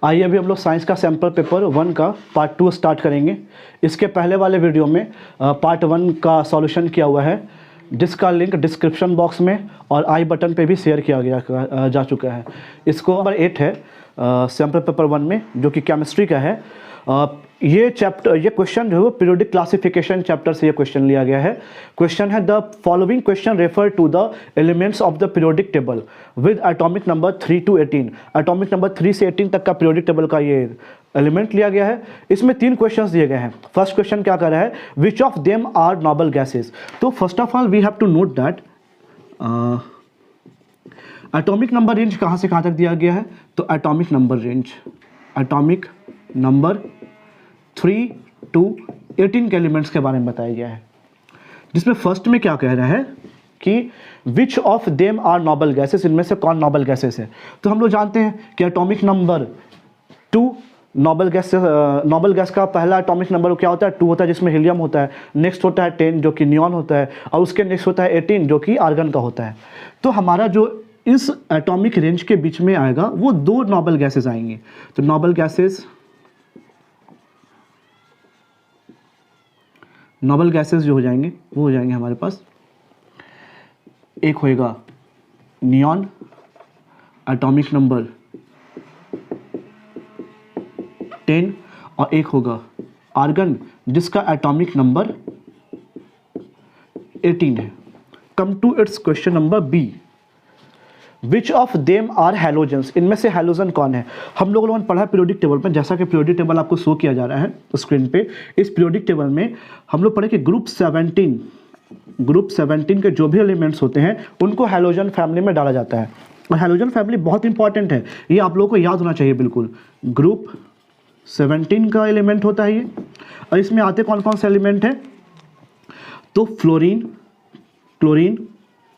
आइए अभी हम लोग साइंस का सैम्पल पेपर 1 का पार्ट 2 स्टार्ट करेंगे। इसके पहले वाले वीडियो में पार्ट 1 का सॉल्यूशन किया हुआ है, जिसका लिंक डिस्क्रिप्शन बॉक्स में और आई बटन पे भी शेयर किया गया जा चुका है। इसको नंबर 8 है सैम्पल पेपर 1 में, जो कि केमिस्ट्री का है। ये क्वेश्चन जो है पीरियोडिक क्लासिफिकेशन चैप्टर से ये क्वेश्चन लिया गया है। क्वेश्चन है the following question refer to the elements of the periodic table with atomic number 3 to 18। Atomic number 3 से 18 तक का पीरियोडिक टेबल का ये एलिमेंट लिया गया है। इसमें 3 क्वेश्चंस दिए गए हैं। फर्स्ट क्वेश्चन क्या कर रहा है, which of them are noble gases. तो first of all we have to note that atomic number range कहाँ से कहाँ तक दिया गया है। तो एटॉमिक नंबर 3 to 18 के एलिमेंट्स के बारे में बताया गया है, जिसमें फर्स्ट में क्या कह रहा है कि which of them are noble gases, इनमें से कौन नोबल गैसेस है। तो हम लोग जानते हैं कि एटॉमिक नंबर 2 नोबल गैस का पहला एटॉमिक नंबर क्या होता है, 2 होता है, जिसमें हीलियम होता है। नेक्स्ट होता है 10 जो कि नियॉन होता है, और उसके नेक्स्ट होता है 18 जो कि आर्गन का होता है। तो हमारा जो इस एटॉमिक रेंज के बीच में आएगा वो 2 नोबल गैसेस आएंगे। तो नोबल गैसेस जो हो जाएंगे वो हो जाएंगे हमारे पास, एक होएगा नियॉन एटॉमिक नंबर 10, और एक होगा आर्गन जिसका एटॉमिक नंबर 18 है। Come to its question number B, which of them are halogens. इनमें से हैलोजन कौन है। हम लोगों ने पढ़ा पीरियोडिक टेबल में, जैसा कि पीरियोडिक टेबल आपको शो किया जा रहा है स्क्रीन पे। इस पीरियोडिक टेबल में हम लोग पढ़े कि ग्रुप 17 के जो भी एलिमेंट्स होते हैं उनको हैलोजन फैमिली में डाला जाता है। और हैलोजन फैमिली बहुत इंपॉर्टेंट है, ये आप लोगों को याद होना चाहिए बिल्कुल। ग्रुप 17 का एलिमेंट होता है ये, और इसमें आते कौन कौन से एलिमेंट हैं। तो फ्लोरीन, क्लोरीन,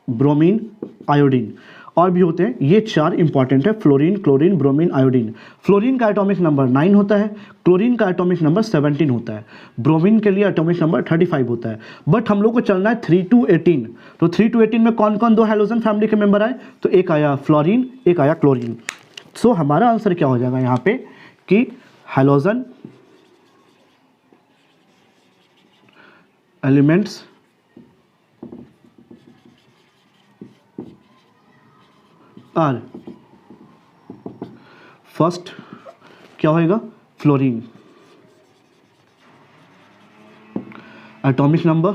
ब्रोमीन, आयोडीन, और भी होते हैं। ये 4 इंपॉर्टेंट है, fluorine, chlorine, bromine, iodine. Fluorine का एटॉमिक नंबर 9 होता है, क्लोरीन का एटॉमिक नंबर 17 होता है, ब्रोमीन के लिए एटॉमिक नंबर 35 होता है। बट हम लोग को चलना है 3 to 18। तो 3 to 18 में कौन कौन 2 हैलोजन फैमिली के मेंबर आए, तो एक आया फ्लोरीन, एक आया क्लोरीन। सो हमारा आंसर क्या हो जाएगा यहाँ पे कि हैलोजन एलिमेंट्स आर, फर्स्ट क्या होएगा, fluorine atomic number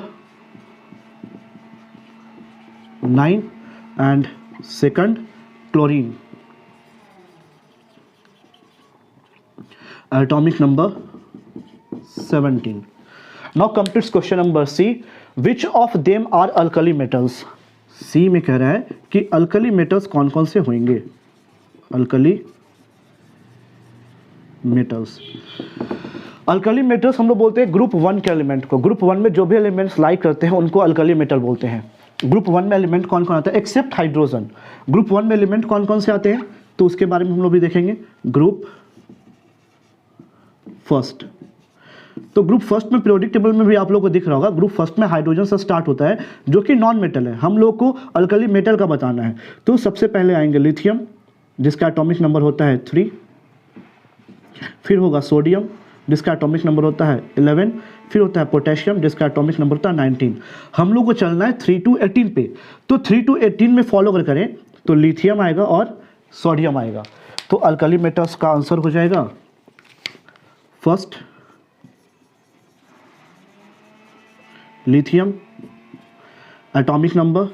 9, and second chlorine atomic number 17। Now come to question number C, which of them are alkali metals. C में कह रहा है कि अल्कली मेटल्स कौन कौन से होंगे। अल्कली मेटल्स हम लोग बोलते हैं ग्रुप 1 के एलिमेंट को। ग्रुप 1 में जो भी एलिमेंट्स लाइक करते हैं उनको अल्कली मेटल बोलते हैं। ग्रुप 1 में एलिमेंट कौन कौन आता है एक्सेप्ट हाइड्रोजन। ग्रुप 1 में एलिमेंट कौन कौन से आते हैं, तो उसके बारे में हम लोग भी देखेंगे। ग्रुप फर्स्ट, तो ग्रुप फर्स्ट में पीरियोडिक टेबल में भी आप लोगों को दिख रहा होगा, ग्रुप फर्स्ट में हाइड्रोजन से स्टार्ट होता है, जो कि नॉन मेटल है। हम लोग को अल्कली मेटल का बताना है। तो सबसे पहले आएंगे लिथियम, जिसका एटॉमिक नंबर होता है 3, फिर होगा सोडियम, जिसका एटॉमिक नंबर होता है 11, फिर होता है पोटेशियम, जिसका एटॉमिक नंबर होता है 19। हम लोग को चलना है 3 to 18 पे। तो 3 to 18 में फॉलो अगर करें तो लिथियम आएगा और सोडियम आएगा। तो अल्कली मेटल्स का आंसर हो जाएगा first lithium atomic number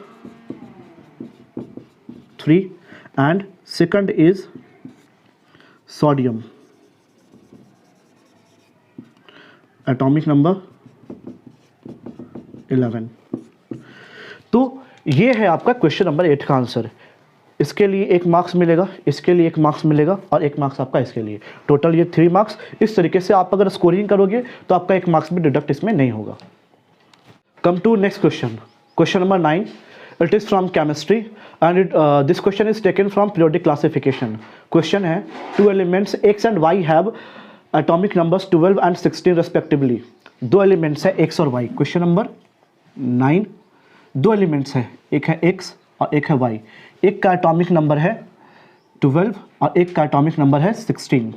3, and second is sodium atomic number 11। तो ये है आपका क्वेश्चन नंबर 8 का आंसर। इसके लिए 1 मार्क्स मिलेगा, इसके लिए 1 मार्क्स मिलेगा, और 1 मार्क्स आपका इसके लिए। टोटल ये 3 मार्क्स। इस तरीके से आप अगर स्कोरिंग करोगे तो आपका 1 मार्क्स भी डिडक्ट इसमें नहीं होगा। Come to next question. Question number 9. It is from chemistry, and this question is taken from periodic classification. Question है, 2 elements X and Y have atomic numbers 12 and 16 respectively. 2 elements है X और Y. Question number 9. 2 elements है, एक है X और एक है Y. एक का atomic number है 12 और एक का एटॉमिक नंबर है 16।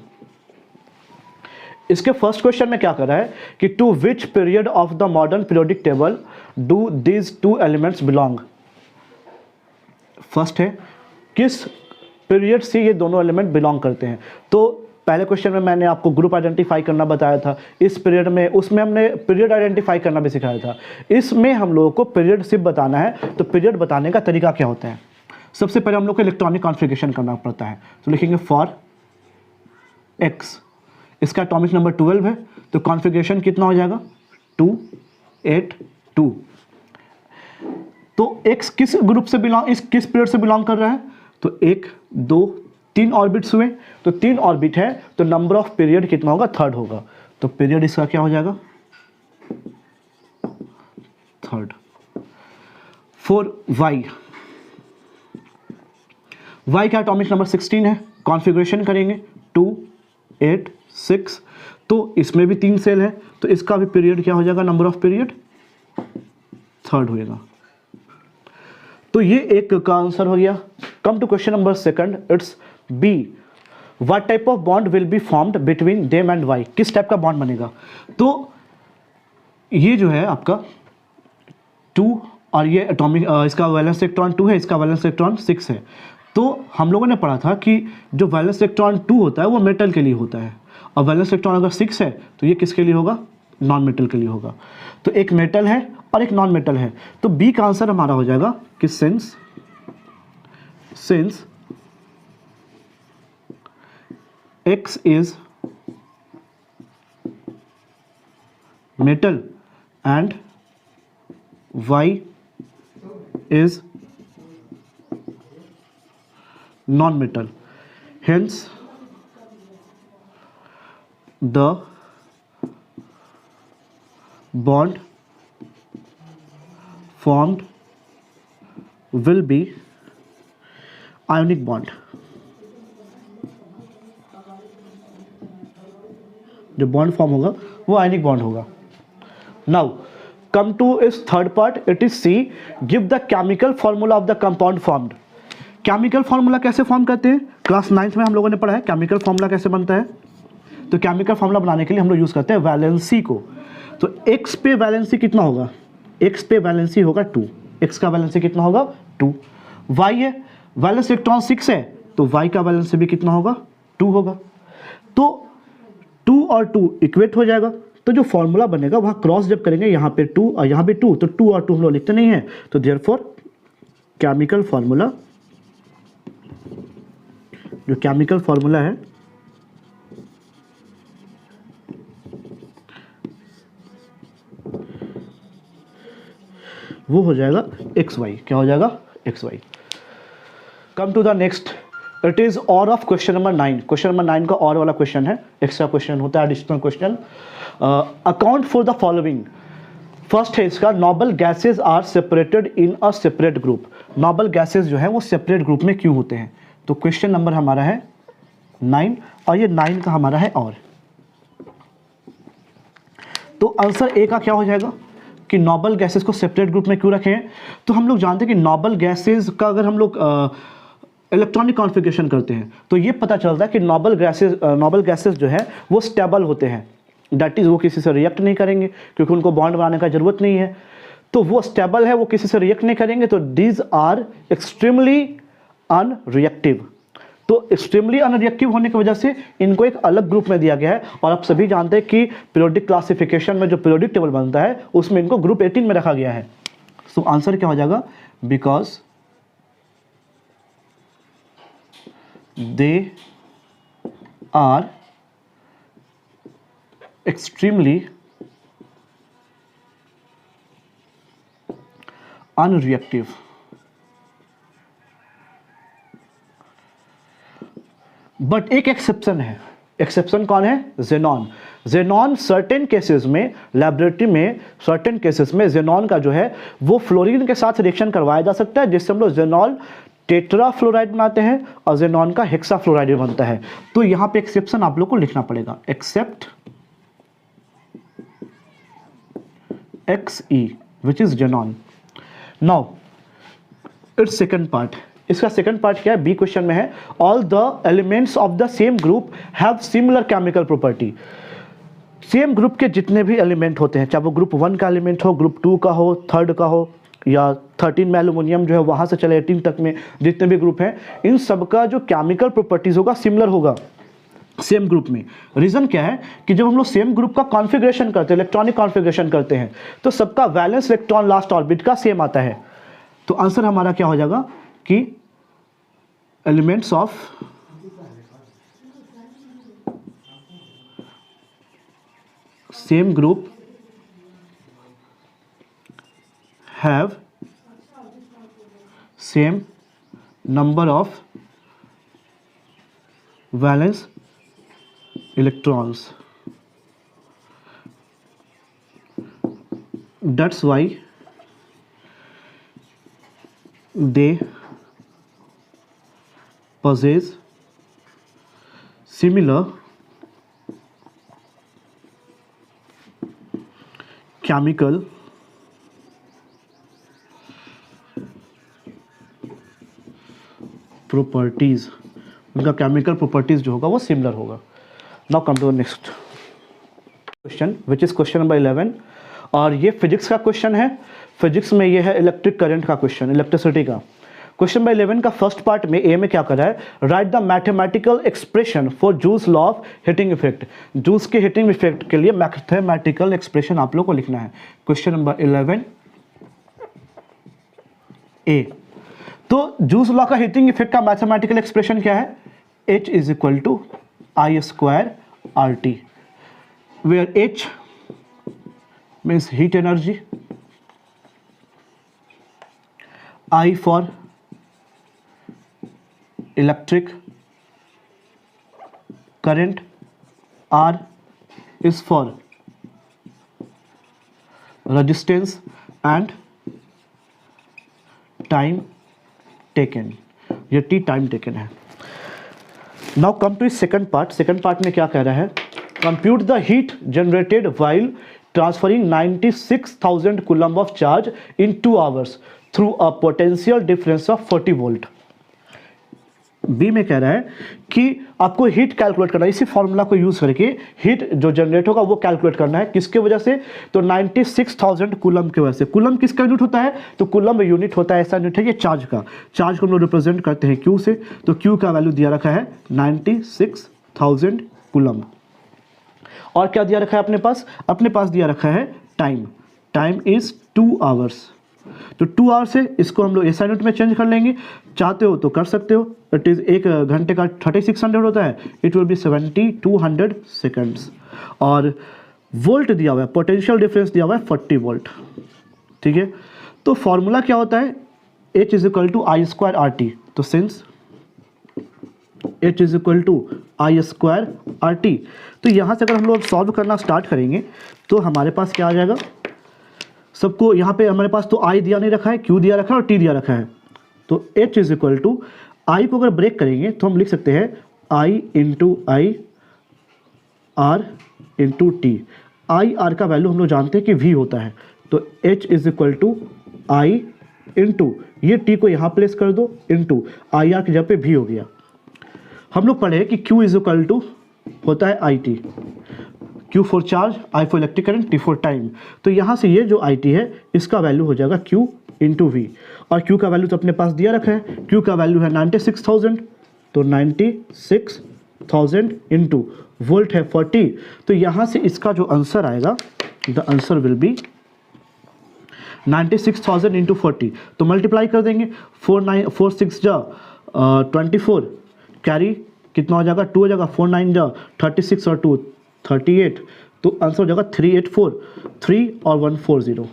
इसके फर्स्ट क्वेश्चन में क्या कर रहा है कि to which period of the modern periodic table do these two elements belong. First है किस पीरियड से ये दोनों एलिमेंट बिलोंग करते हैं। तो पहले क्वेश्चन में मैंने आपको ग्रुप आइडेंटिफाई करना बताया था, इस पीरियड में उसमें हमने पीरियड आइडेंटिफाई करना भी सिखाया था। इसमें हम लोगों को पीरियड सिर्फ बताना है। तो पीरियड बताने का तरीका क्या होता है, सबसे पहले हम लोग को इलेक्ट्रॉनिक कॉन्फ़िगरेशन करना पड़ता है। तो लिखेंगे फॉर एक्स, इसका एटॉमिक नंबर 12 है, तो कॉन्फ़िगरेशन कितना हो जाएगा 2 8 2। तो एक्स किस ग्रुप से बिलोंग, इस किस पीरियड से बिलोंग कर रहा है, तो 1 2 3 ऑर्बिट्स हुए, तो 3 ऑर्बिट है, तो नंबर ऑफ पीरियड कितना होगा, 3rd होगा। तो पीरियड इसका क्या हो जाएगा 3rd। फॉर वाई, वाई का एटॉमिक नंबर 16 है, कॉन्फ़िगरेशन करेंगे 2 8 6, तो इसमें भी 3 सेल है, तो इसका भी पीरियड क्या हो जाएगा, नंबर ऑफ पीरियड 3rd होएगा। तो ये एक का आंसर हो गया। Come to question number 2, it's B, what type of bond will be formed between them and Y, किस टाइप का बॉन्ड बनेगा। तो ये जो है आपका 2 और ये एटॉमिक, इसका वैलेंस इलेक्ट्रॉन 2 है, इसका वैलेंस इलेक्ट्रॉन 6 है। तो हम लोगों ने पढ़ा था कि जो वैलेंस इलेक्ट्रॉन 2 होता है वो मेटल के लिए होता है, और वैलेंस इलेक्ट्रॉन अगर 6 है तो ये किसके लिए होगा, नॉन मेटल के लिए होगा। तो एक मेटल है और एक नॉन मेटल है, तो बी का आंसर हमारा हो जाएगा कि since X is metal and Y is non-metal, hence the bond formed will be ionic bond। जो बॉन्ड फॉर्म होगा वो आयनिक बॉन्ड होगा। Now come to this third part, it is C, give the chemical formula of the compound formed. Chemical formula कैसे form करते हैं, class 9th में हम लोगों ने पढ़ा है केमिकल फॉर्मूला कैसे बनता है। तो केमिकल फॉर्मूला बनाने के लिए हम लोग यूज करते हैं वैलेंसी को। तो एक्स पे वैलेंसी कितना होगा, एक्स पे वैलेंसी होगा 2, एक्स का वैलेंसी कितना होगा 2। वाई है, वैलेंस इलेक्ट्रॉन 6 है, तो वाई का वैलेंसी भी कितना होगा 2 होगा। तो 2 और 2 इक्वेट हो जाएगा, तो जो फॉर्मूला बनेगा वहाँ क्रॉस जब करेंगे, यहाँ पे 2 और यहाँ पे 2, तो 2 और 2 हम लोग लिखते नहीं है, तो देयरफॉर केमिकल फॉर्मूला, जो केमिकल फॉर्मूला है वो हो जाएगा XY। क्या हो जाएगा XY। Come to the next, it is और of question number 9। Question number 9 का और वाला क्वेश्चन है, एक्स्ट्रा क्वेश्चन होता है, additional question. Account for the following. First है इसका, noble gases are separated in a separate group. Noble gases जो है वो सेपरेट ग्रुप में क्यों होते हैं। तो क्वेश्चन नंबर हमारा है 9 और ये 9 का हमारा है और। तो आंसर ए का क्या हो जाएगा कि नोबल गैसेज को सेपरेट ग्रुप में क्यों रखे हैं। तो हम लोग जानते हैं कि नोबल गैसेज का अगर हम लोग इलेक्ट्रॉनिक कॉन्फ़िगरेशन करते हैं तो ये पता चलता है कि नोबल गैसेज जो है वो स्टेबल होते हैं, दैट इज़ वो किसी से रिएक्ट नहीं करेंगे क्योंकि उनको बॉन्ड बनाने का जरूरत नहीं है, तो वो स्टेबल है, वो किसी से रिएक्ट नहीं करेंगे। तो दीज आर एक्सट्रीमली अनरिएक्टिव। तो एक्सट्रीमली अनरिएक्टिव होने की वजह से इनको एक अलग ग्रुप में दिया गया है। और आप सभी जानते हैं कि पीरियोडिक क्लासिफिकेशन में जो पीरियोडिक टेबल बनता है उसमें इनको ग्रुप 18 में रखा गया है। सो आंसर क्या हो जाएगा, because they are extremely unreactive। But एक एक्सेप्शन है, एक्सेप्शन कौन है, जेनॉन। जेनॉन सर्टेन केसेस में, लैबोरेटरी में सर्टेन केसेस में जेनॉन का जो है वो फ्लोरीन के साथ रिएक्शन करवाया जा सकता है, जिससे हम लोग जेनॉल टेट्रा फ्लोराइड बनाते हैं और जेनॉन का हेक्सा फ्लोराइड भी बनता है। तो यहां पे एक्सेप्शन आप लोग को लिखना पड़ेगा, except XE which is xenon. Now it's second part, इसका सेकंड पार्ट क्या है, बी क्वेश्चन में है, all the elements of the same group have similar chemical property. Same group के जितने भी एलिमेंट होते हैं, चाहे वो ग्रुप 1 का एलिमेंट हो, ग्रुप 2 का हो, 3rd का हो, या 13 में एल्यूमिनियम जो है वहाँ से चले 18 तक में जितने भी ग्रुप हैं, इन सब का जो केमिकल प्रॉपर्टीज़ होगा सिमिलर होगा सेम ग्रुप में। रीज़न क्या है कि जब हम लोग सेम ग्रुप का कॉन्फ़िगरेशन करते हैं, इलेक्ट्रॉनिक कॉन्फ़िगरेशन करते हैं, तो सबका वैलेंस इलेक्ट्रॉन लास्ट ऑर्बिट का सेम आता है। तो आंसर हमारा क्या हो जाएगा कि elements of same group have same number of valence electrons. That's why they possess similar chemical properties. उनका केमिकल प्रॉपर्टीज जो होगा वो सिमिलर होगा। Now come to the next question which is question number 11, और ये फिजिक्स का question है। Physics में ये है इलेक्ट्रिक करंट का क्वेश्चन, इलेक्ट्रिसिटी का। क्वेश्चन नंबर 11 का फर्स्ट पार्ट में ए में क्या कर रहा है, write the mathematical expression for Joule's law of heating effect. Joule's के हीटिंग इफेक्ट के लिए मैथमेटिकल एक्सप्रेशन आप लोग को लिखना है। क्वेश्चन नंबर 11 ए, तो जूल्स लॉ का हीटिंग इफेक्ट का मैथमेटिकल एक्सप्रेशन क्या है, H is equal to I square RT, where H means heat energy, I for electric current, R is for resistance and time taken, ये T time taken है। Now come to second part. Second part में क्या कह रहा है, compute the heat generated while transferring 96,000 coulomb of charge in 2 hours through a potential difference of 40 volt. B में कह रहा है कि आपको हीट कैलकुलेट करना है, इसी फॉर्मूला को यूज करके हीट जो जनरेट होगा वो कैलकुलेट करना है। किसके वजह से, तो 96,000 कूलम की वजह से। कूलम किसका यूनिट होता है, तो कूलम यूनिट होता है, ऐसा यूनिट है ये चार्ज का। चार्ज को हम लोग रिप्रेजेंट करते हैं क्यू से, तो क्यू का वैल्यू दिया रखा है 96,000 कूलम। और क्या दिया रखा है अपने पास दिया रखा है टाइम। टाइम इज 2 आवर्स, तो 2 आवर्स से इसको हम लोग एसआई यूनिट में चेंज कर लेंगे, चाहते हो तो कर सकते हो। इट इज़ 1 घंटे का 3600 होता है, इट विल बी 7200 सेकेंड्स। और वोल्ट दिया हुआ है, पोटेंशियल डिफरेंस दिया हुआ है 40 वोल्ट, ठीक है। तो फॉर्मूला क्या होता है, H is equal to I square R T. तो since H is equal to I square R T, तो यहाँ से अगर हम लोग सॉल्व करना स्टार्ट करेंगे तो हमारे पास क्या आ जाएगा, सबको यहाँ पे हमारे पास तो I दिया नहीं रखा है, Q दिया रखा है और T दिया रखा है। तो H is equal to I को अगर ब्रेक करेंगे तो हम लिख सकते हैं I into I R into T. I R का वैल्यू हम लोग जानते हैं कि V होता है, तो H is equal to I into ये T को यहाँ प्लेस कर दो इंटू आई आर की जगह पे V हो गया। हम लोग पढ़े कि Q इज इक्वल टू होता है I T, Q for charge, I for electric current, T for time. तो यहाँ से ये जो आई टी है इसका वैल्यू हो जाएगा Q इंटू वी, और Q का वैल्यू तो अपने पास दिया रखा है, Q का वैल्यू है 96,000, तो 96,000 इंटू वोल्ट है 40। तो यहाँ से इसका जो आंसर आएगा, the answer will be 96,000 into 40। तो मल्टीप्लाई कर देंगे, 4 6 जा 24, कैरी कितना हो जाएगा, 2 हो जाएगा, 4 9 जा 36 और 2 38, तो आंसर हो जाएगा 384, 3 और 140।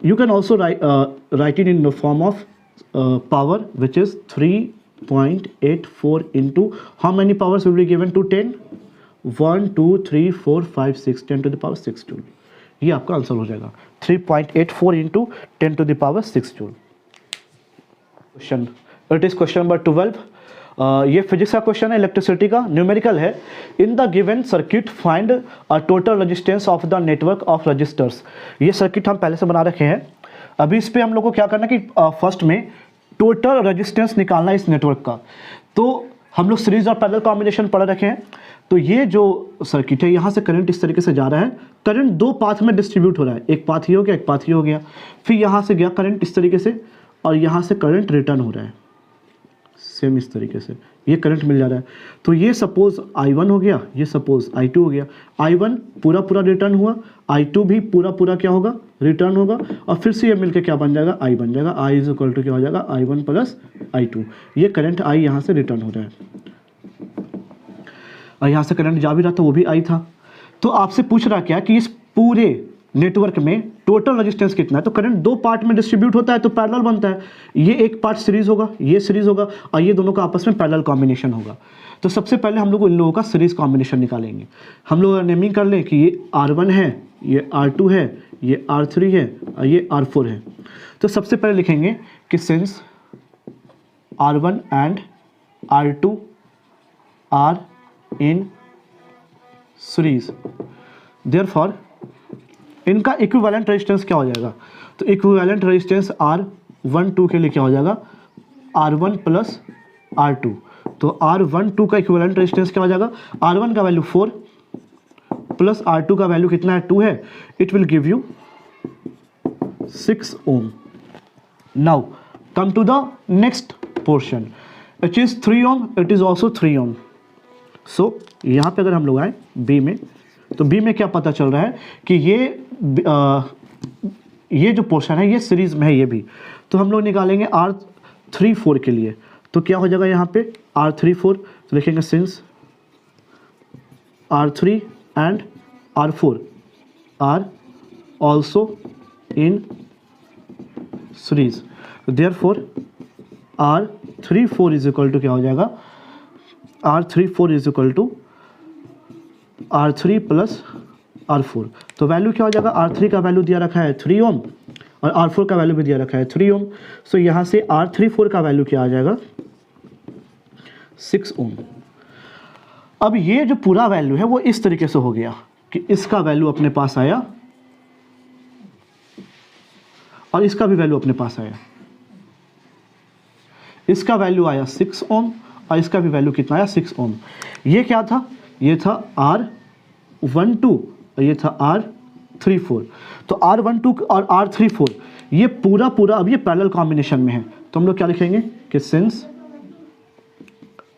You can also write it in the form of power, which is 3.84 into how many powers will be given to 10? 1 2 3 4 5 6 10 to the power 6 joule. ये आपका आंसर हो जाएगा 3.84 into 10 to the power 6 joule. Question, it is question number 12। ये physics का question है, electricity का, numerical है। In the given circuit find a total resistance of the network of resistors. ये सर्किट हम पहले से बना रखे हैं। अभी इस पर हम लोग को क्या करना है कि फर्स्ट में टोटल रेजिस्टेंस निकालना है इस नेटवर्क का। तो हम लोग सीरीज और पैरेलल कॉम्बिनेशन पढ़ रखे हैं। तो ये जो सर्किट है, यहाँ से करंट इस तरीके से जा रहा है, करंट दो पाथ में डिस्ट्रीब्यूट हो रहा है, एक पाथ ये हो गया, एक पाथ ये हो गया, फिर यहाँ से गया करंट इस तरीके से, और यहाँ से करंट रिटर्न हो रहा है सेम इस तरीके से, ये करंट मिल जा रहा है। तो ये सपोज I1 हो गया, ये सपोज I2 हो गया, I1 पूरा पूरा रिटर्न हुआ, I2 भी पूरा पूरा क्या होगा, रिटर्न होगा, और फिर से ये मिलके क्या बन जाएगा, I बन जाएगा। I इज इक्वल टू क्या हो जाएगा, I1 प्लस I2। ये करंट I यहाँ से रिटर्न हो रहा है, और यहाँ से करंट जा भी रहा था, वो भी I था। तो आपसे पूछ रहा क्या कि इस पूरे नेटवर्क में टोटल रेजिस्टेंस कितना है। तो करंट दो पार्ट में डिस्ट्रीब्यूट होता है तो पैरेलल बनता है, ये एक पार्ट सीरीज होगा, ये सीरीज होगा, और ये दोनों का आपस में पैरेलल कॉम्बिनेशन होगा। तो सबसे पहले हम लोग इन लोगों का सीरीज कॉम्बिनेशन निकालेंगे। हम लोग नेमिंग कर लें कि ये R1 है, ये R2 है, ये R3 है, और ये R4 है। तो सबसे पहले लिखेंगे कि since R1 and R2 are in series, therefore इनका इक्विवेलेंट रेजिस्टेंस क्या हो जाएगा। तो इक्विवेलेंट रेजिस्टेंस R12 के लिए क्या हो जाएगा, R1 प्लस R2। तो R12 का इक्विवेलेंट रेजिस्टेंस क्या हो जाएगा, R1 का वैल्यू 4 प्लस R2 का वैल्यू कितना है, 2 है, it will give you 6 ohm. Now come to the next portion, it is 3 ohm, it is also 3 ohm. So यहाँ पे अगर हम लोग आए बी में, तो बी में क्या पता चल रहा है कि ये जो पोर्शन है ये सीरीज में है ये भी। तो हम लोग निकालेंगे R34 के लिए। तो क्या हो जाएगा यहाँ पे R34, तो लिखेंगे since R3 and R4 are also in series, therefore R34 is equal to क्या हो जाएगा, R34 is equal to R3 plus R4। तो वैल्यू क्या हो जाएगा, R3 का वैल्यू दिया रखा है 3 ओम और R4 का वैल्यू भी दिया रखा है 3 ओम। सो यहाँ से R34 का वैल्यू क्या आ जाएगा, 6 ओम। अब ये जो पूरा वैल्यू है वो इस तरीके से हो गया कि इसका वैल्यू अपने पास आया और इसका भी वैल्यू अपने पास आया, इसका वैल्यू आया 6 ओम और इसका भी वैल्यू कितना आया, 6 ओम। ये क्या था, ये था R12 और ये था R34। तो R12 और R34 ये पूरा पूरा अब ये पैरेलल कॉम्बिनेशन में है। तो हम लोग क्या लिखेंगे कि since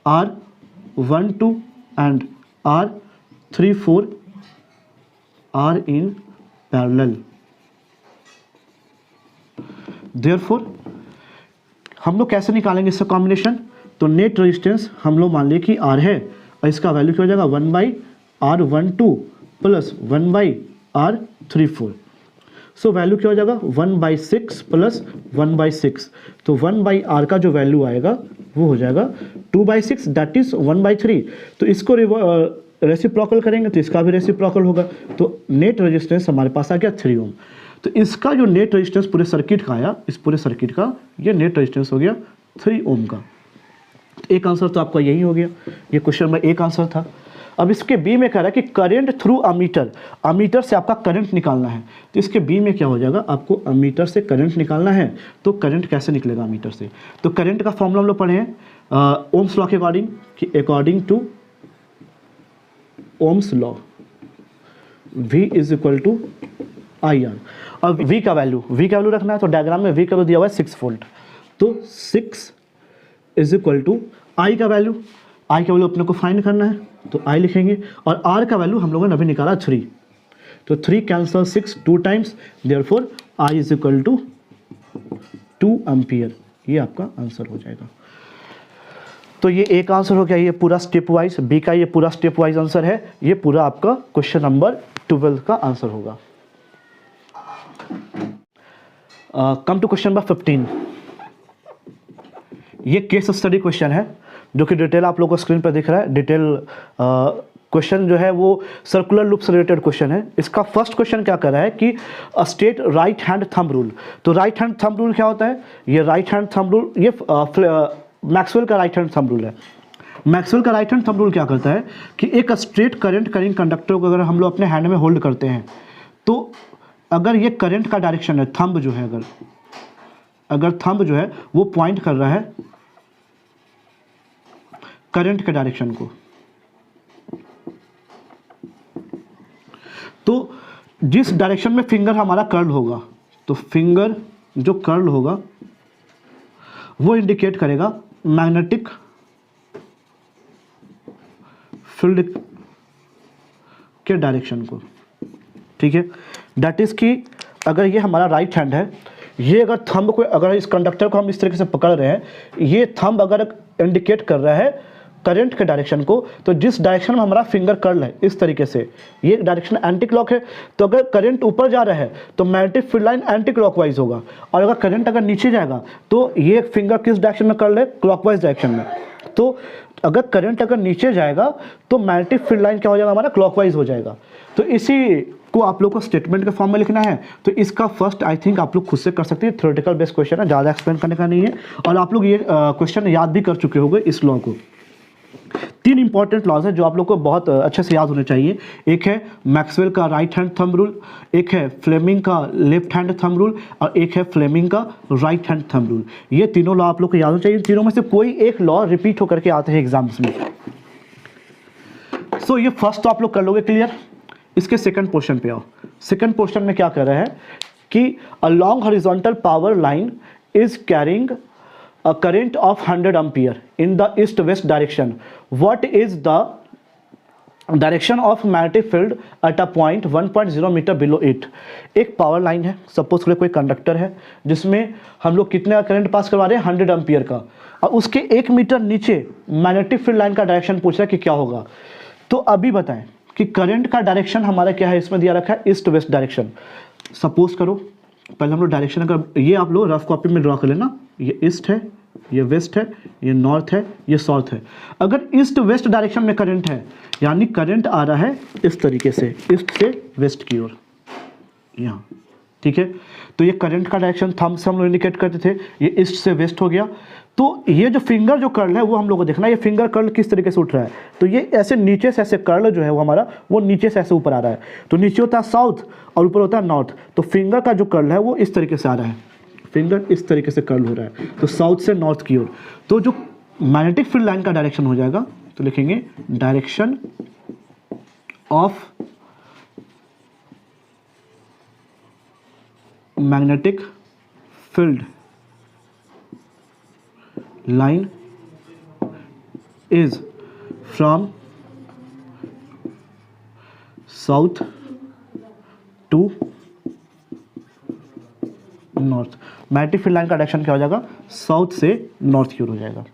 R12 and R34 are in parallel, therefore हम लोग कैसे निकालेंगे इसका कॉम्बिनेशन। तो नेट रेजिस्टेंस हम लोग मान लिए कि R है और इसका वैल्यू क्या हो जाएगा 1/R12 plus 1/R34। So value क्या हो जाएगा 1/6 प्लस 1/6। तो 1/R का जो वैल्यू आएगा वो हो जाएगा 2/6, दैट इज 1/3। तो इसको रेसिप्रोकल करेंगे तो इसका भी रेसिप्रोकल होगा। तो नेट रेजिस्टेंस हमारे पास आ गया 3 ओम। तो इसका जो नेट रेजिस्टेंस पूरे सर्किट का आया, इस पूरे सर्किट का ये नेट रेजिस्टेंस हो गया 3 ओम का। एक आंसर तो आपका यही हो गया, ये क्वेश्चन में एक आंसर था। अब इसके बी में कह रहा है कि करंट थ्रू अमीटर, अमीटर से आपका करंट निकालना है। तो इसके बी में क्या हो जाएगा, आपको अमीटर से करंट निकालना है। तो करंट कैसे निकलेगा अमीटर से, तो करंट का फॉर्मूला हम लोग पढ़े हैं ओम्स लॉ के अकॉर्डिंग, कि according to Ohm's law V is equal to IR। अब V का वैल्यू रखना है। तो डायग्राम में V का वैल्यू दिया हुआ है 6 वोल्ट। तो 6 इज इक्वल टू I का वैल्यू अपने को फाइंड करना है। तो I लिखेंगे और R का वैल्यू हम लोगों ने अभी निकाला 3। तो 3 cancel 6 2 times, therefore I is equal to 2 ampere. ये आपका आंसर हो जाएगा। तो ये एक आंसर हो गया, ये पूरा स्टेप वाइज बी का ये पूरा स्टेप वाइज आंसर है। ये पूरा आपका क्वेश्चन नंबर 12 का आंसर होगा। Come to question number 15। ये केस स्टडी क्वेश्चन है जो कि डिटेल आप लोगों को स्क्रीन पर दिख रहा है। डिटेल क्वेश्चन जो है वो सर्कुलर लूप से रिलेटेड क्वेश्चन है। इसका फर्स्ट क्वेश्चन क्या कर रहा है कि state right hand thumb rule. तो राइट हैंड थंब रूल क्या होता है, ये राइट हैंड थंब रूल ये मैक्सवेल का राइट हैंड थंब रूल है। मैक्सवेल का राइट हैंड थंब रूल क्या करता है कि एक स्ट्रेट करंट करिंग कंडक्टर को अगर हम लोग अपने हैंड में होल्ड करते हैं, तो अगर ये करंट का डायरेक्शन है, थंब जो है अगर अगर थंब जो है वो पॉइंट कर रहा है करंट के डायरेक्शन को, तो जिस डायरेक्शन में फिंगर हमारा कर्ल होगा, तो फिंगर जो कर्ल होगा वो इंडिकेट करेगा मैग्नेटिक फील्ड के डायरेक्शन को। ठीक है, दैट इज कि अगर ये हमारा राइट हैंड है, ये अगर थंब को, अगर इस कंडक्टर को हम इस तरीके से पकड़ रहे हैं, ये थंब अगर इंडिकेट कर रहा है करंट के डायरेक्शन को, तो जिस डायरेक्शन में हमारा फिंगर कर्ल है इस तरीके से, ये डायरेक्शन एंटी क्लॉक है, तो अगर करंट ऊपर जा रहा है तो magnetic field line anti clockwise होगा, और अगर करंट अगर नीचे जाएगा तो ये फिंगर किस डायरेक्शन में कर्ल है, क्लॉकवाइज डायरेक्शन में। तो अगर करंट अगर नीचे जाएगा तो मैग्नेटिक फील्ड लाइन क्या हो जाएगा, हमारा क्लॉकवाइज हो जाएगा। तो इसी को आप लोग को स्टेटमेंट के फॉर्म में लिखना है। तो इसका फर्स्ट आई थिंक आप लोग खुद से कर सकते हैं, थ्योरेटिकल बेस्ड क्वेश्चन है, ज़्यादा एक्सप्लेन करने का नहीं है, और आप लोग ये क्वेश्चन याद भी कर चुके होंगे इस लॉ को। 3 इंपॉर्टेंट लॉज है जो आप लोग को बहुत अच्छे से याद होने चाहिए। एक है मैक्सवेल का राइट हैंड थंब रूल, एक है फ्लेमिंग का लेफ्ट हैंड थंब रूल, और एक है फ्लेमिंग का राइट हैंड थंब रूल। ये तीनों लॉ आप लोग को याद होना चाहिए। तीनों में से कोई एक लॉ रिपीट होकर के आते हैं एग्जाम्स में। सो ये फर्स्ट तो आप लोग कर लोगे क्लियर। इसके सेकंड पोर्शन पे आओ। सेकंड पोर्शन में क्या कर रहा है कि a long horizontal power line is carrying a current of 100 ampere in the east west direction. What is the direction of magnetic field at a point 1.0 metre below it? एक power line है, suppose करें कोई conductor है जिसमें हम लोग कितने current pass करवा रहे हैं, 100 एम्पियर का, और उसके 1 मीटर नीचे मैग्नेटिक फील्ड लाइन का डायरेक्शन पूछ रहा है कि क्या होगा। तो अभी बताएं कि करंट का डायरेक्शन हमारा क्या है, इसमें दिया रखा है ईस्ट वेस्ट डायरेक्शन। सपोज करो पहले हम लोग डायरेक्शन, अगर ये आप लोग रफ कॉपी में ड्रॉ कर लेना, ये ईस्ट है, ये वेस्ट है, ये नॉर्थ है, ये साउथ है। अगर ईस्ट वेस्ट डायरेक्शन में करंट है, यानी करंट आ रहा है इस तरीके से, ईस्ट से वेस्ट की ओर यहाँ, ठीक है। तो ये करंट का डायरेक्शन थंब से हम लोग इंडिकेट करते थे, ये ईस्ट से वेस्ट हो गया। तो ये जो फिंगर जो कर्ल है वो हम लोग को देखना है, ये फिंगर कर्ल किस तरीके से उठ रहा है। तो ये ऐसे नीचे से ऐसे कर्ल जो है वो हमारा, वो नीचे से ऐसे ऊपर आ रहा है। तो नीचे होता है साउथ और ऊपर होता है नॉर्थ। तो फिंगर का जो कर्ल है वो इस तरीके से आ रहा है, फिंगर इस तरीके से कर्ल हो रहा है, तो साउथ से नॉर्थ की ओर। तो जो मैग्नेटिक फील्ड लाइन का डायरेक्शन हो जाएगा, तो लिखेंगे direction of magnetic field line is from south to north. Magnetic field line का डायरेक्शन क्या हो जाएगा, साउथ से नॉर्थ की ओर हो जाएगा।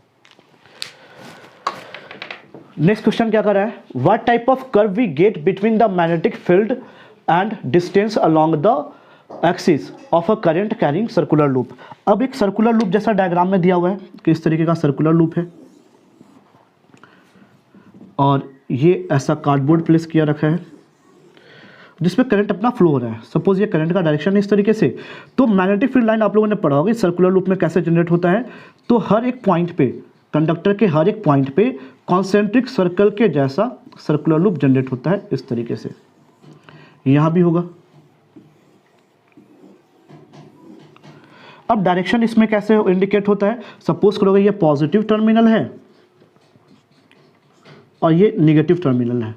नेक्स्ट क्वेश्चन क्या कर रहा है, what type of curve we get between the magnetic field and distance along the axis of a current carrying circular loop. अब एक सर्कुलर लूप जैसा डायग्राम में दिया हुआ है कि इस तरीके का सर्कुलर लूप है, और ये ऐसा कार्डबोर्ड प्लेस किया रखा है जिसमें करंट अपना फ्लो हो रहा है। सपोज ये करंट का डायरेक्शन है इस तरीके से। तो मैग्नेटिक फील्ड लाइन आप लोगों ने पढ़ा होगा सर्कुलर लूप में कैसे जनरेट होता है। तो हर एक पॉइंट पे, कंडक्टर के हर एक पॉइंट पे कॉन्सेंट्रिक सर्कल के जैसा सर्कुलर लूप जनरेट होता है इस तरीके से। यहां भी होगा। अब डायरेक्शन इसमें कैसे इंडिकेट होता है, सपोज करोगे ये पॉजिटिव टर्मिनल है और ये निगेटिव टर्मिनल है,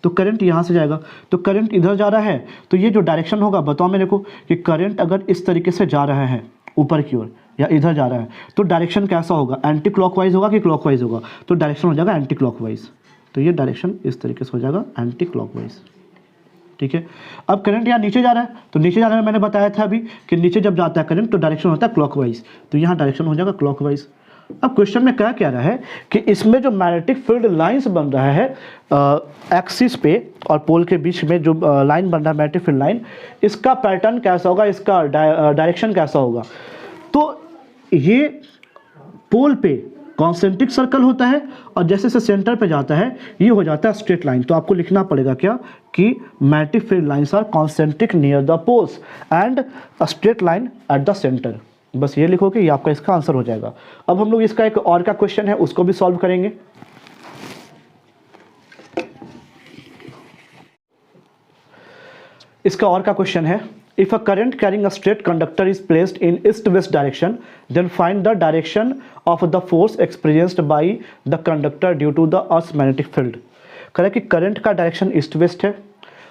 तो करंट यहाँ से जाएगा। तो करंट इधर जा रहा है, तो ये जो डायरेक्शन होगा, बताओ मेरे को कि करंट अगर इस तरीके से जा रहा है ऊपर की ओर या इधर जा रहा है, तो डायरेक्शन कैसा होगा, एंटी क्लॉकवाइज होगा कि क्लॉकवाइज होगा। तो डायरेक्शन हो जाएगा एंटी क्लॉकवाइज। तो ये डायरेक्शन इस तरीके से हो जाएगा एंटी क्लॉकवाइज, ठीक है। अब करंट यहाँ नीचे जा रहा है, तो नीचे जाने में मैंने बताया था अभी कि नीचे जब जाता है करंट तो डायरेक्शन होता है क्लॉकवाइज। तो यहाँ डायरेक्शन हो जाएगा क्लॉकवाइज। अब क्वेश्चन में क्या कह रहा है कि इसमें जो मैग्नेटिक फील्ड लाइंस बन रहा है एक्सिस पे और पोल के बीच में जो लाइन बन रहा है मैग्नेटिक फील्ड लाइन, इसका पैटर्न कैसा होगा, इसका डायरेक्शन कैसा होगा। तो ये पोल पे कॉन्सेंट्रिक सर्कल होता है और जैसे से सेंटर पे जाता है ये हो जाता है स्ट्रेट लाइन। तो आपको लिखना पड़ेगा क्या कि magnetic field lines are concentric near the poles and a straight line at the centre. बस ये लिखोगे, ये आपका इसका आंसर हो जाएगा। अब हम लोग इसका एक और का क्वेश्चन है उसको भी सॉल्व करेंगे। इसका और का क्वेश्चन है If a current carrying a straight conductor is placed in east-west direction, then find the direction of the force experienced by the conductor due to the Earth's magnetic field। कह रहा है कि current का direction east west है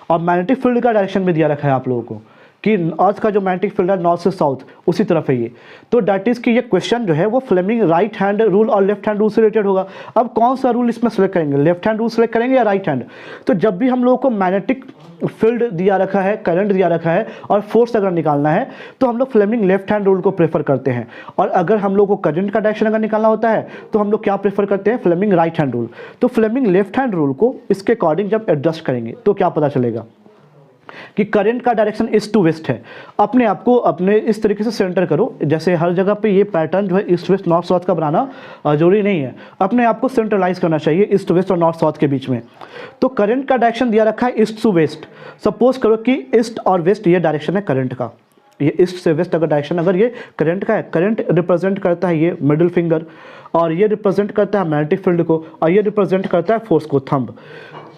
और magnetic field का direction भी दिया रखा है आप लोगों को कि अर्थ का जो मैग्नेटिक फील्ड है नॉर्थ से साउथ उसी तरफ है ये। तो डैट इज़ कि ये क्वेश्चन जो है वो फ्लेमिंग राइट हैंड रूल और लेफ्ट हैंड रूल से रिलेटेड होगा। अब कौन सा रूल इसमें सेलेक्ट करेंगे, लेफ्ट हैंड रूल सेलेक्ट करेंगे या राइट हैंड। तो जब भी हम लोगों को मैग्नेटिक फील्ड दिया रखा है, करंट दिया रखा है और फोर्स अगर निकालना है तो हम लोग फ्लेमिंग लेफ्ट हैंड रूल को प्रेफर करते हैं। और अगर हम लोग को करंट का डायरेक्शन अगर निकालना होता है तो हम लोग क्या प्रेफर करते हैं, फ्लेमिंग राइट हैंड रूल। तो फ्लेमिंग लेफ्ट हैंड रूल को इसके अकॉर्डिंग जब एडजस्ट करेंगे तो क्या पता चलेगा कि करंट का डायरेक्शन ईस्ट टू वेस्ट है। अपने आप को अपने इस तरीके से सेंटर करो, जैसे हर जगह पे ये पैटर्न जो है ईस्ट वेस्ट नॉर्थ साउथ का बनाना जरूरी नहीं है, अपने आप को सेंट्रलाइज करना चाहिए ईस्ट वेस्ट और नॉर्थ साउथ के बीच में। तो करंट का डायरेक्शन दिया रखा है ईस्ट टू वेस्ट। सपोज करो कि ईस्ट और वेस्ट ये डायरेक्शन है करंट का, ये ईस्ट से वेस्ट अगर डायरेक्शन अगर ये करंट का है, करंट रिप्रेजेंट करता है ये मिडिल फिंगर और ये रिप्रेजेंट करता है मैग्नेटिक फील्ड को और ये रिप्रेजेंट करता है फोर्स को, थंब।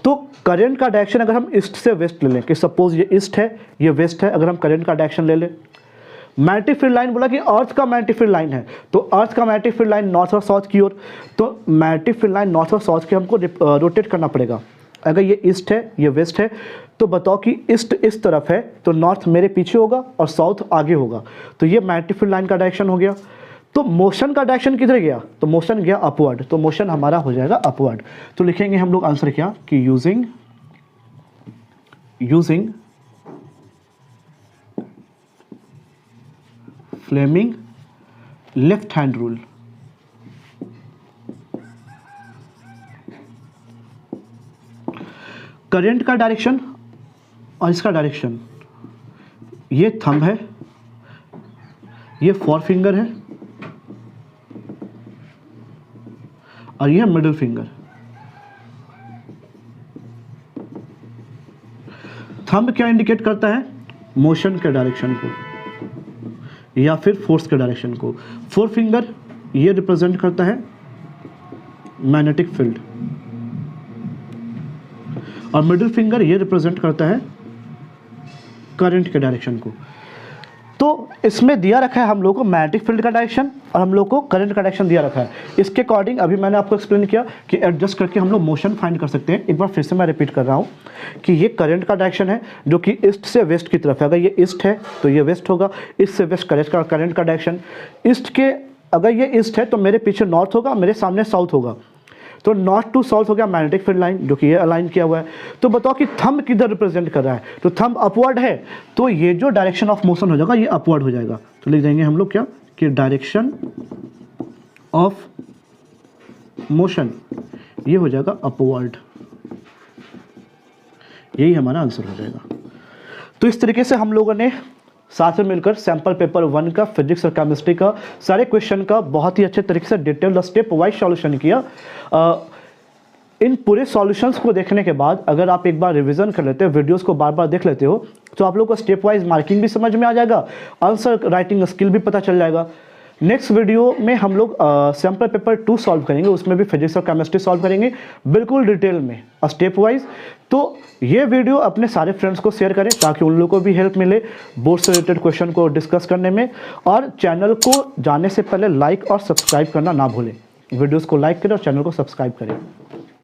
तो करंट का डायरेक्शन अगर हम ईस्ट से वेस्ट ले लें कि सपोज ये ईस्ट है ये वेस्ट है, अगर हम करंट का डायरेक्शन ले लें, मैग्नेटिक फील्ड लाइन बोला कि अर्थ का मैग्नेटिक फील्ड लाइन है तो अर्थ का मैग्नेटिक फील्ड लाइन नॉर्थ और साउथ की ओर, तो मैग्नेटिक फील्ड लाइन नॉर्थ और साउथ के हमको रोटेट करना पड़ेगा। अगर ये ईस्ट है ये वेस्ट है तो बताओ कि ईस्ट इस तरफ है तो नॉर्थ मेरे पीछे होगा और साउथ आगे होगा, तो ये मैग्नेटिक फील्ड लाइन का डायरेक्शन हो गया। तो मोशन का डायरेक्शन किधर गया, तो मोशन गया अपवर्ड, तो मोशन हमारा हो जाएगा अपवर्ड। तो लिखेंगे हम लोग आंसर क्या कि using Fleming left hand rule current का डायरेक्शन और इसका डायरेक्शन, ये थंब है ये फोर फिंगर है और यह मिडिल फिंगर। थंब क्या इंडिकेट करता है, मोशन के डायरेक्शन को या फिर फोर्स के डायरेक्शन को। फोर फिंगर ये रिप्रेजेंट करता है मैग्नेटिक फील्ड और मिडिल फिंगर ये रिप्रेजेंट करता है करंट के डायरेक्शन को। तो इसमें दिया रखा है हम लोग को मैग्नेटिक फील्ड का डायरेक्शन और हम लोग को करंट का डायरेक्शन दिया रखा है। इसके अकॉर्डिंग अभी मैंने आपको एक्सप्लेन किया कि एडजस्ट करके हम लोग मोशन फाइंड कर सकते हैं। एक बार फिर से मैं रिपीट कर रहा हूँ कि ये करंट का डायरेक्शन है जो कि ईस्ट से वेस्ट की तरफ है। अगर ये ईस्ट है तो ये वेस्ट होगा, ईस्ट से वेस्ट करंट का डायरेक्शन। ईस्ट के अगर ये ईस्ट है तो मेरे पीछे नॉर्थ होगा, मेरे सामने साउथ होगा, तो नॉर्थ टू साउथ हो गया मैग्नेटिक फील्ड लाइन जो कि ये अलाइन किया हुआ है। तो बताओ कि थंब किधर रिप्रेजेंट कर रहा है, तो थंब अपवर्ड है तो ये जो डायरेक्शन ऑफ मोशन हो जाएगा ये अपवर्ड हो जाएगा। तो लिख देंगे हम लोग क्या कि डायरेक्शन ऑफ मोशन ये हो जाएगा अपवर्ड, यही हमारा आंसर हो जाएगा। तो इस तरीके से हम लोगों ने साथ में मिलकर सैंपल पेपर 1 का फिजिक्स और केमिस्ट्री का सारे क्वेश्चन का बहुत ही अच्छे तरीके से डिटेल स्टेप वाइज सॉल्यूशन किया। इन पूरे सॉल्यूशंस को देखने के बाद अगर आप एक बार रिवीजन कर लेते हो, वीडियोस को बार बार देख लेते हो, तो आप लोग को स्टेप वाइज मार्किंग भी समझ में आ जाएगा, आंसर राइटिंग स्किल भी पता चल जाएगा। नेक्स्ट वीडियो में हम लोग सैंपल पेपर 2 सॉल्व करेंगे, उसमें भी फिजिक्स और केमिस्ट्री सॉल्व करेंगे बिल्कुल डिटेल में स्टेप वाइज। तो ये वीडियो अपने सारे फ्रेंड्स को शेयर करें ताकि उन लोगों को भी हेल्प मिले बोर्ड से रिलेटेड क्वेश्चन को डिस्कस करने में। और चैनल को जाने से पहले लाइक और सब्सक्राइब करना ना भूलें, वीडियोस को लाइक करें और चैनल को सब्सक्राइब करें।